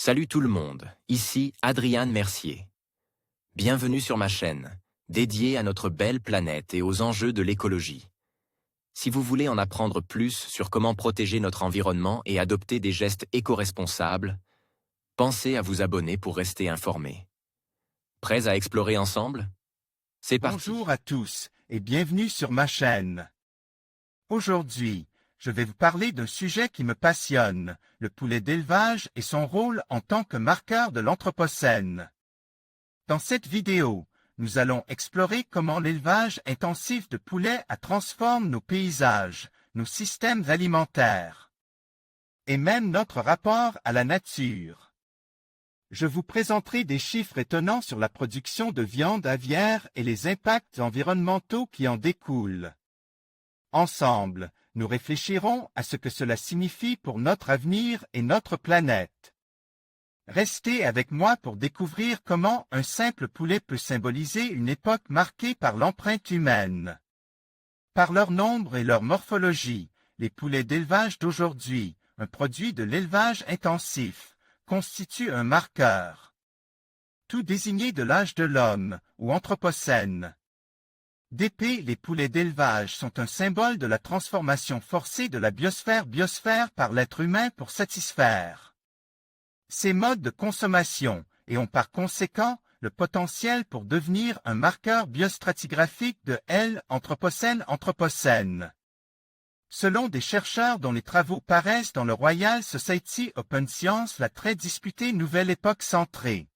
Salut tout le monde, ici Adrian Mercier. Bienvenue sur ma chaîne, dédiée à notre belle planète et aux enjeux de l'écologie. Si vous voulez en apprendre plus sur comment protéger notre environnement et adopter des gestes éco-responsables, pensez à vous abonner pour rester informé. Prêts à explorer ensemble? C'est parti. Bonjour à tous et bienvenue sur ma chaîne. Aujourd'hui, je vais vous parler d'un sujet qui me passionne, le poulet d'élevage et son rôle en tant que marqueur de l'Anthropocène. Dans cette vidéo, nous allons explorer comment l'élevage intensif de poulets transforme nos paysages, nos systèmes alimentaires et même notre rapport à la nature. Je vous présenterai des chiffres étonnants sur la production de viande aviaire et les impacts environnementaux qui en découlent. Ensemble, nous réfléchirons à ce que cela signifie pour notre avenir et notre planète. Restez avec moi pour découvrir comment un simple poulet peut symboliser une époque marquée par l'empreinte humaine. Par leur nombre et leur morphologie, les poulets d'élevage d'aujourd'hui, un produit de l'élevage intensif, constituent un marqueur. Tout désigné de l'âge de l'homme, ou Anthropocène. D'épée, les poulets d'élevage sont un symbole de la transformation forcée de la biosphère par l'être humain pour satisfaire ces modes de consommation et ont par conséquent le potentiel pour devenir un marqueur biostratigraphique de l'Anthropocène. Selon des chercheurs dont les travaux paraissent dans le Royal Society Open Science, la très disputée nouvelle époque centrée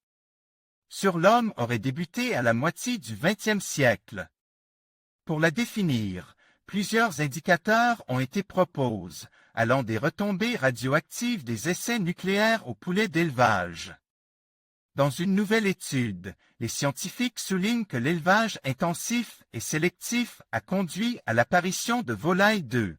sur l'homme aurait débuté à la moitié du XXe siècle. Pour la définir, plusieurs indicateurs ont été proposés, allant des retombées radioactives des essais nucléaires aux poulets d'élevage. Dans une nouvelle étude, les scientifiques soulignent que l'élevage intensif et sélectif a conduit à l'apparition de volailles 2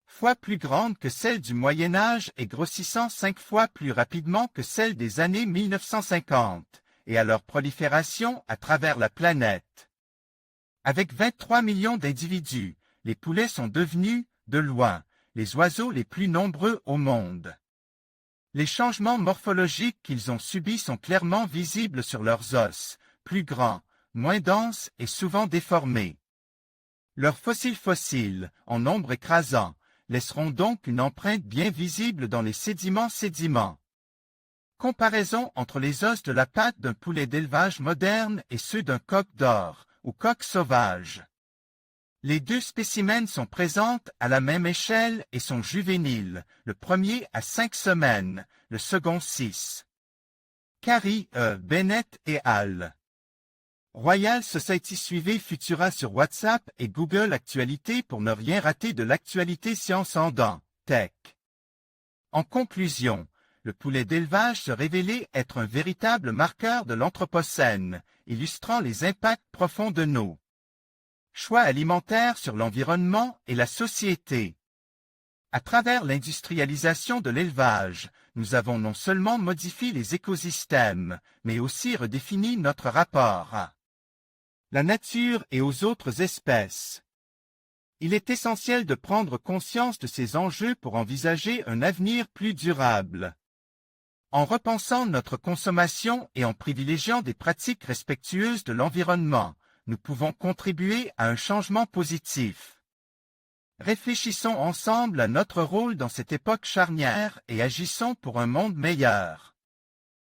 fois plus grandes que celles du Moyen Âge et grossissant 5 fois plus rapidement que celles des années 1950, et à leur prolifération à travers la planète. Avec 23 millions d'individus, les poulets sont devenus, de loin, les oiseaux les plus nombreux au monde. Les changements morphologiques qu'ils ont subis sont clairement visibles sur leurs os, plus grands, moins denses et souvent déformés. Leurs fossiles, en nombre écrasant, laisseront donc une empreinte bien visible dans les sédiments. Comparaison entre les os de la patte d'un poulet d'élevage moderne et ceux d'un coq d'or, ou coq sauvage. Les deux spécimens sont présents à la même échelle et sont juvéniles, le premier à 5 semaines, le second 6. Carey, Bennett et al. Royal Society. Suivez Futura sur WhatsApp et Google Actualité pour ne rien rater de l'actualité science en dents, tech. En conclusion, le poulet d'élevage se révélait être un véritable marqueur de l'Anthropocène, illustrant les impacts profonds de nos choix alimentaires sur l'environnement et la société. À travers l'industrialisation de l'élevage, nous avons non seulement modifié les écosystèmes, mais aussi redéfini notre rapport à la nature et aux autres espèces. Il est essentiel de prendre conscience de ces enjeux pour envisager un avenir plus durable. En repensant notre consommation et en privilégiant des pratiques respectueuses de l'environnement, nous pouvons contribuer à un changement positif. Réfléchissons ensemble à notre rôle dans cette époque charnière et agissons pour un monde meilleur.